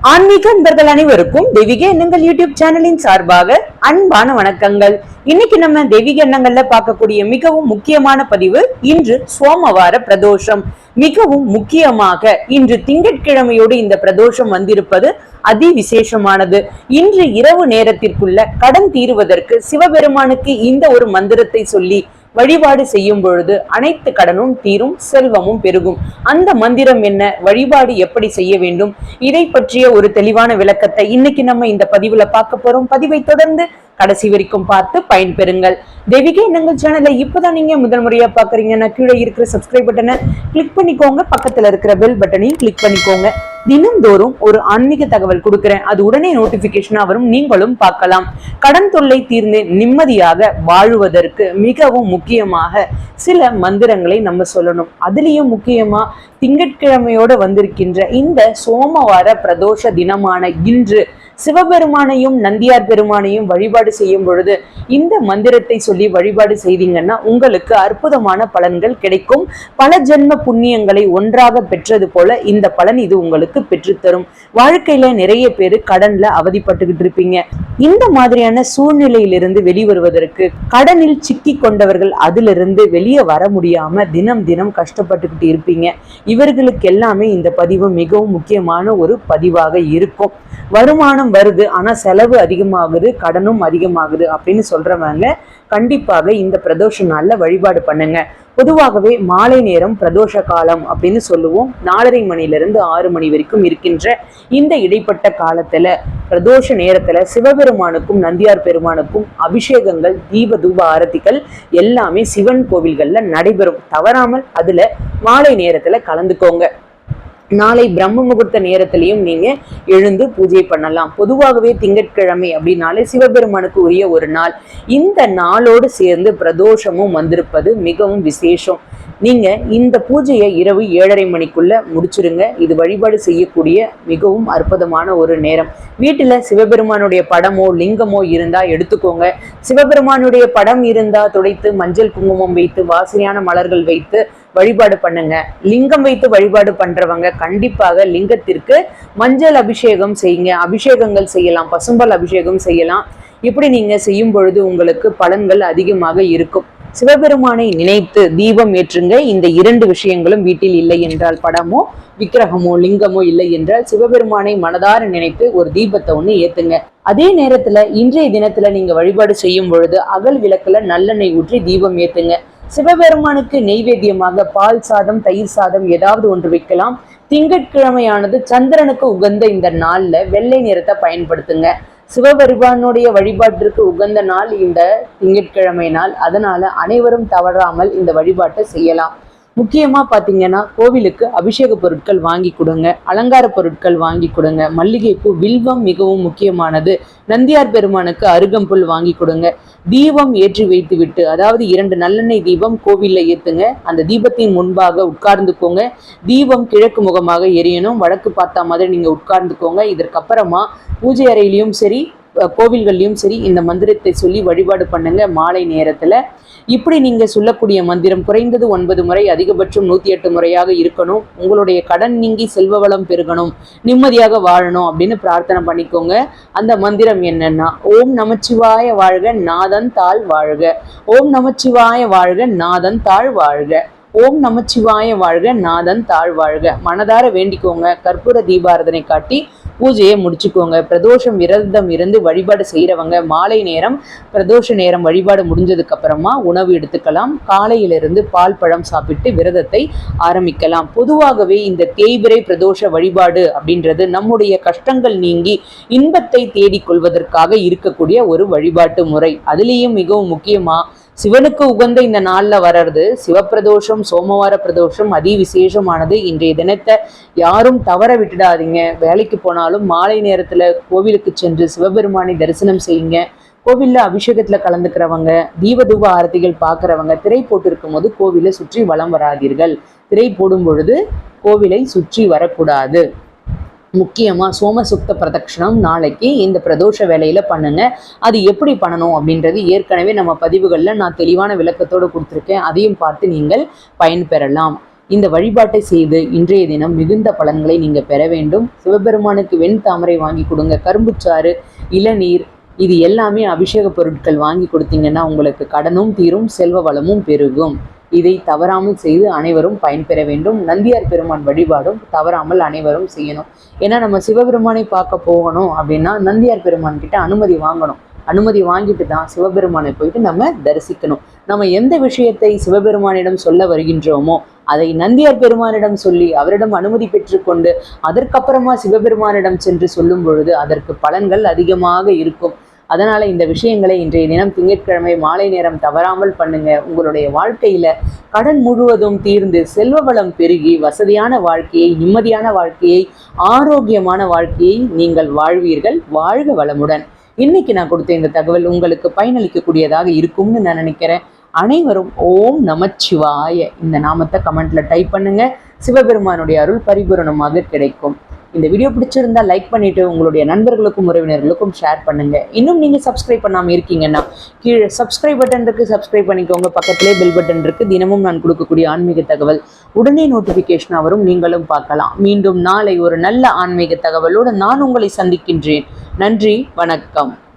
ஆன்மீக நண்பர்கள் அனைவருக்கும் தெய்வீக எண்ணங்கள் யூடியூப் சேனலின் சார்பாக அன்பான வணக்கங்கள். இன்னைக்கு நம்ம தெய்வீக எண்ணங்கள்ல பார்க்கக்கூடிய மிகவும் முக்கியமான பதிவு இன்று சோமவார பிரதோஷம். மிகவும் முக்கியமாக இன்று திங்கட்கிழமையோடு இந்த பிரதோஷம் வந்திருப்பது அதி விசேஷமானது. இன்று இரவு நேரத்திற்குள்ள கடன் தீருவதற்கு சிவபெருமானுக்கு இந்த ஒரு மந்திரத்தை சொல்லி வழிபாடு செய்யும் பொழுது அனைத்து கடனும் தீரும், செல்வமும் பெருகும். அந்த மந்திரம் என்ன, வழிபாடு எப்படி செய்ய வேண்டும், இதை பற்றிய ஒரு தெளிவான விளக்கத்தை இன்னைக்கு நம்ம இந்த பதிவுல பார்க்க போறோம். பதிவை தொடர்ந்து கடைசி வரைக்கும் பார்த்து பயன்பெறுங்கள். தெய்வீக எண்ணங்கள் சேனலை இப்பதான் நீங்க முதல் முறையா பாக்குறீங்கன்னா கீழே இருக்கிற சப்ஸ்கிரைப் பட்டனை கிளிக் பண்ணிக்கோங்க, பக்கத்துல இருக்கிற பெல் பட்டனையும் கிளிக் பண்ணிக்கோங்க. தினந்தோறும் ஒரு ஆன்மீக தகவல் கொடுக்கிறேன், அது உடனே நோட்டிபிகேஷனா வரும், நீங்களும் பார்க்கலாம். கடன் தொல்லை தீர்ந்து நிம்மதியாக வாழுவதற்கு மிகவும் முக்கியமாக சில மந்திரங்களை நம்ம சொல்லணும். அதுலயும் முக்கியமா திங்கட்கிழமையோட வந்திருக்கின்ற இந்த சோமவார பிரதோஷ தினமான இன்று சிவபெருமானையும் நந்தியார் பெருமானையும் வழிபாடு செய்யும் பொழுது இந்த மந்திரத்தை சொல்லி வழிபாடு செய்தீங்கன்னா உங்களுக்கு அற்புதமான பலன்கள் கிடைக்கும். பல ஜென்ம புண்ணியங்களை ஒன்றாக பெற்றது போல இந்த பலன் இது உங்களுக்கு பெற்றுத்தரும். வாழ்க்கையில நிறைய பேரு கடன்ல அவதிப்பட்டுக்கிட்டு இருப்பீங்க. இந்த மாதிரியான சூழ்நிலையிலிருந்து வெளிவருவதற்கு, கடனில் சிக்கி கொண்டவர்கள் அதிலிருந்து வெளியே வர முடியாம தினம் தினம் கஷ்டப்பட்டுக்கிட்டு இருப்பீங்க. இவர்களுக்கு எல்லாமே இந்த பதிவு மிகவும் முக்கியமான ஒரு பதிவாக இருக்கும். வருமானம் வருது ஆனா செலவு அதிகமாகுது, கடனும் அதிகமாகுது அப்படின்னு சொல்றவங்க கண்டிப்பாக இந்த பிரதோஷ நாள்ல வழிபாடு பண்ணுங்க. பொதுவாகவே மாலை நேரம் பிரதோஷ காலம் அப்படின்னு சொல்லுவோம். 4:30 மணிலிருந்து 6 மணி வரைக்கும் இருக்கின்ற இந்த இடைப்பட்ட காலத்துல பிரதோஷ நேரத்துல சிவபெருமானுக்கும் நந்தியார் பெருமானுக்கும் அபிஷேகங்கள், தீப தூப ஆரத்திகள் எல்லாமே சிவன் கோவில்கள்ல நடைபெறும். தவறாமல் அதுல மாலை நேரத்துல கலந்துக்கோங்க. நாளை பிரம்ம முகூர்த்த நேரத்திலையும் நீங்க எழுந்து பூஜை பண்ணலாம். பொதுவாகவே திங்கட்கிழமை அப்படின்னாலே சிவபெருமானுக்கு உரிய ஒரு நாள். இந்த நாளோடு சேர்ந்து பிரதோஷமும் வந்திருப்பது மிகவும் விசேஷம். நீங்க இந்த பூஜையை இரவு 7:30 மணிக்குள்ள முடிச்சிருங்க. இது வழிபாடு செய்யக்கூடிய மிகவும் அற்புதமான ஒரு நேரம். வீட்டுல சிவபெருமானுடைய படமோ லிங்கமோ இருந்தா எடுத்துக்கோங்க. சிவபெருமானுடைய படம் இருந்தா துடைத்து மஞ்சள் குங்குமம் வைத்து வாசனையான மலர்கள் வைத்து வழிபாடு பண்ணுங்க. லிங்கம் வைத்து வழிபாடு பண்றவங்க கண்டிப்பாக லிங்கத்திற்கு மஞ்சள் அபிஷேகம் செய்யுங்க. அபிஷேகங்கள் செய்யலாம், பசும்பால் அபிஷேகம் செய்யலாம். இப்படி நீங்க செய்யும் பொழுது உங்களுக்கு பலன்கள் அதிகமாக இருக்கும். சிவபெருமானை நினைத்து தீபம் ஏற்றுங்க. இந்த 2 விஷயங்களும் வீட்டில் இல்லை என்றால், படமோ விக்கிரகமோ லிங்கமோ இல்லை என்றால் சிவபெருமானை மனதார நினைத்து ஒரு தீபத்தை ஒண்ணு ஏத்துங்க. அதே நேரத்துல இன்றைய தினத்துல நீங்க வழிபாடு செய்யும் பொழுது அகல் விளக்குல நல்லெண்ணெய் ஊற்றி தீபம் ஏத்துங்க. சிவபெருமானுக்கு நெய்வேத்தியமாக பால் சாதம், தயிர் சாதம் ஏதாவது ஒன்று வைக்கலாம். திங்கட்கிழமையானது சந்திரனுக்கு உகந்த இந்த நாள்ல வெள்ளை நிறத்தை பயன்படுத்துங்க. சிவபெருமானுடைய வழிபாட்டிற்கு உகந்த நாள் இந்த திங்கட்கிழமை நாள். அதனால அனைவரும் தவறாமல் இந்த வழிபாட்டை செய்யலாம். முக்கியமா பாத்தீங்கன்னா கோவிலுக்கு அபிஷேக பொருட்கள் வாங்கி கொடுங்க, அலங்கார பொருட்கள் வாங்கி கொடுங்க. மல்லிகைப்பூ, வில்வம் மிகவும் முக்கியமானது. நந்தியார் பெருமானுக்கு அருகம்புல் வாங்கி கொடுங்க. தீபம் ஏற்றி வைத்து விட்டு, அதாவது 2 நல்லெண்ணெய் தீபம் கோவில்ல ஏத்துங்க. அந்த தீபத்தின் முன்பாக உட்கார்ந்துக்கோங்க. தீபம் கிழக்கு முகமாக எரியணும். வடக்கு பார்த்தா மாதிரி நீங்க உட்கார்ந்துக்கோங்க. இதற்கப்புறமா பூஜை அறையிலையும் சரி கோவில்கள்லையும் சரி இந்த மந்திரத்தை சொல்லி வழிபாடு பண்ணுங்க. மாலை நேரத்துல இப்படி நீங்க சொல்லக்கூடிய மந்திரம் குறைந்தது 9 முறை, அதிகபட்சம் 108 முறையாக இருக்கணும். உங்களுடைய கடன் நீங்கி செல்வ வளம் பெருகணும், நிம்மதியாக வாழணும் அப்படின்னு பிரார்த்தனை பண்ணிக்கோங்க. அந்த மந்திரம் என்னன்னா, ஓம் நமச்சிவாய வாழ்க நாதன் தாழ் வாழ்க, ஓம் நமச்சிவாய வாழ்க நாதன் தாழ் வாழ்க, ஓம் நமச்சிவாய வாழ்க நாதன் தாழ் வாழ்க. மனதார வேண்டிக்கோங்க. கற்பூர தீபாரதனை காட்டி பூஜையை முடிச்சுக்கோங்க. பிரதோஷம் விரதம் இருந்து வழிபாடு செய்யறவங்க மாலை நேரம் பிரதோஷ நேரம் வழிபாடு முடிஞ்சதுக்கு அப்புறமா உணவு எடுத்துக்கலாம். காலையிலிருந்து பால் பழம் சாப்பிட்டு விரதத்தை ஆரம்பிக்கலாம். பொதுவாகவே இந்த தேய்பிறை பிரதோஷ வழிபாடு அப்படின்றது நம்முடைய கஷ்டங்கள் நீங்கி இன்பத்தை தேடிக்கொள்வதற்காக இருக்கக்கூடிய ஒரு வழிபாட்டு முறை. அதுலேயும் மிகவும் முக்கியமா சிவனுக்கு உகந்த இந்த நாள்ல வர்றது சிவப்பிரதோஷம், சோமவார பிரதோஷம் அதி விசேஷமானது. இன்றைய தினத்தை யாரும் தவற விட்டுடாதீங்க. வேலைக்கு போனாலும் மாலை நேரத்துல கோவிலுக்கு சென்று சிவபெருமானை தரிசனம் செய்யுங்க. கோவில்ல அபிஷேகத்துல கலந்துக்கிறவங்க, தீபதூப ஆரத்திகள் பார்க்கறவங்க திரை போட்டு இருக்கும் போது கோவிலை சுற்றி வலம் வராதீர்கள். திரை போடும் பொழுது கோவிலை சுற்றி வரக்கூடாது. முக்கியமா சோமசுக்த பிரதட்சணம் நாளைக்கு இந்த பிரதோஷ வேலையில பண்ணுங்க. அது எப்படி பண்ணணும் அப்படின்றது ஏற்கனவே நம்ம பதிவுகள்ல நான் தெளிவான விளக்கத்தோடு கொடுத்துருக்கேன். அதையும் பார்த்து நீங்கள் பயன்பெறலாம். இந்த வழிபாட்டை செய்து இன்றைய தினம் மிகுந்த பலன்களை நீங்க பெற வேண்டும். சிவபெருமானுக்கு வெண் தாமரை வாங்கி கொடுங்க, கரும்புச்சாறு, இளநீர், இது எல்லாமே அபிஷேக பொருட்கள் வாங்கி கொடுத்தீங்கன்னா உங்களுக்கு கடனும் தீரும், செல்வ வளமும் பெருகும். இதை தவறாமல் செய்து அனைவரும் பயன்பெற வேண்டும். நந்தியார் பெருமான் வழிபாடும் தவறாமல் அனைவரும் செய்யணும். ஏன்னா நம்ம சிவபெருமானை பார்க்க போகணும் அப்படின்னா நந்தியார் பெருமான் கிட்ட அனுமதி வாங்கணும். அனுமதி வாங்கிட்டு தான் சிவபெருமானை போயிட்டு நம்ம தரிசிக்கணும். நம்ம எந்த விஷயத்தை சிவபெருமானிடம் சொல்ல வருகின்றோமோ அதை நந்தியார் பெருமானிடம் சொல்லி அவரிடம் அனுமதி பெற்றுக்கொண்டு அதற்கப்புறமா சிவபெருமானிடம் சென்று சொல்லும் பொழுது அதற்கு பலன்கள் அதிகமாக இருக்கும். அதனால இந்த விஷயங்களை இன்றைய தினம் திங்கட்கிழமை மாலை நேரம் தவறாமல் பண்ணுங்க. உங்களுடைய வாழ்க்கையில கடன் முழுவதும் தீர்ந்து செல்வ வளம் பெருகி வசதியான வாழ்க்கையை, நிம்மதியான வாழ்க்கையை, ஆரோக்கியமான வாழ்க்கையை நீங்கள் வாழ்வீர்கள். வாழ்க வளமுடன். இன்னைக்கு நான் கொடுத்த இந்த தகவல் உங்களுக்கு பயனளிக்கக்கூடியதாக இருக்கும்னு நான் நினைக்கிறேன். அனைவரும் ஓம் நமச்சிவாய இந்த நாமத்தை கமெண்ட்ல டைப் பண்ணுங்க. சிவபெருமானுடைய அருள் பரிபூரணமாக கிடைக்கும். இந்த வீடியோ பிடிச்சிருந்தா லைக் பண்ணிட்டு உங்களுடைய நண்பர்களுக்கும் உறவினர்களுக்கும் ஷேர் பண்ணுங்க. இன்னும் நீங்க சப்ஸ்கிரைப் பண்ணாம இருக்கீங்கன்னா கீழே சப்ஸ்கிரைப் பட்டன் இருக்கு, சப்ஸ்கிரைப் பண்ணிக்கோங்க. பக்கத்திலே பெல் பட்டன் இருக்கு. தினமும் நான் கொடுக்கக்கூடிய ஆன்மீக தகவல் உடனே நோட்டிபிகேஷன் வரும், நீங்களும் பார்க்கலாம். மீண்டும் நாளை ஒரு நல்ல ஆன்மீக தகவலோடு நான் உங்களை சந்திக்கின்றேன். நன்றி, வணக்கம்.